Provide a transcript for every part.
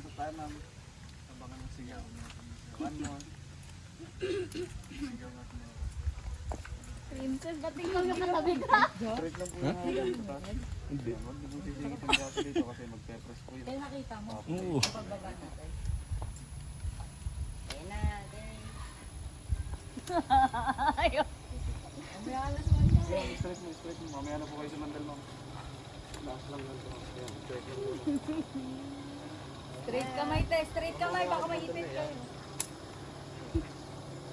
abangan sa tanam. Abangan ng sigaw. One more. Sigaw natin. Princess, ba't ikaw yung katabi ka? Straight lang po yung hindi. Huwag niyo po sisingit yung braso dito kasi magpe-press po yun. Kaya nakita mo? Oo. Pagbaba natin. Kaya na, guys. Ayaw. Ang alas mo na. Yung straight mo. Mamaya na po kayo sa mandal, ma'am. Last lang lang po. Ayan, straight lang po. Straight kamay, te. Straight kamay. Baka maipit kayo.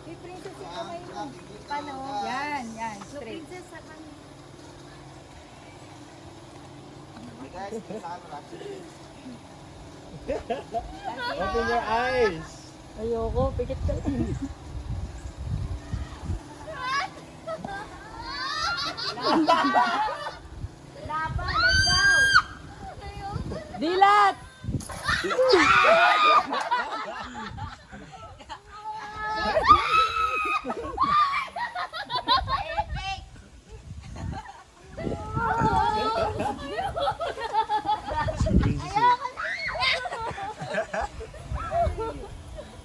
Hey, princess, yung kamay mo. Paano? Yan, yan. Straight. Okay guys, kailangan mo lang. Open your eyes. Ayoko, pikit ka. Lapa, let's go! Dilat!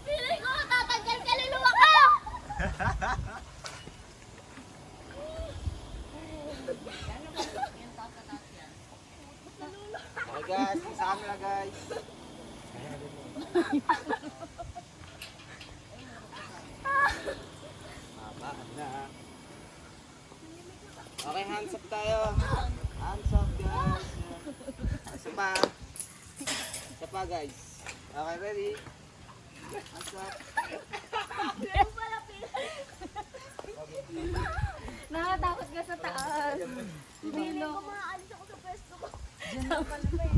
Piling ko, tatanggal ka luluwa ko! Okay guys, sa camera guys. Mabaan na. Okay, hands up tayo. Hands up guys. Isa pa. Isa pa guys. Okay, ready? Hands up. Nakatakot ka sa taas. Piling ko, maalis ako sa pwesto ko. Diyan na pala ba eh.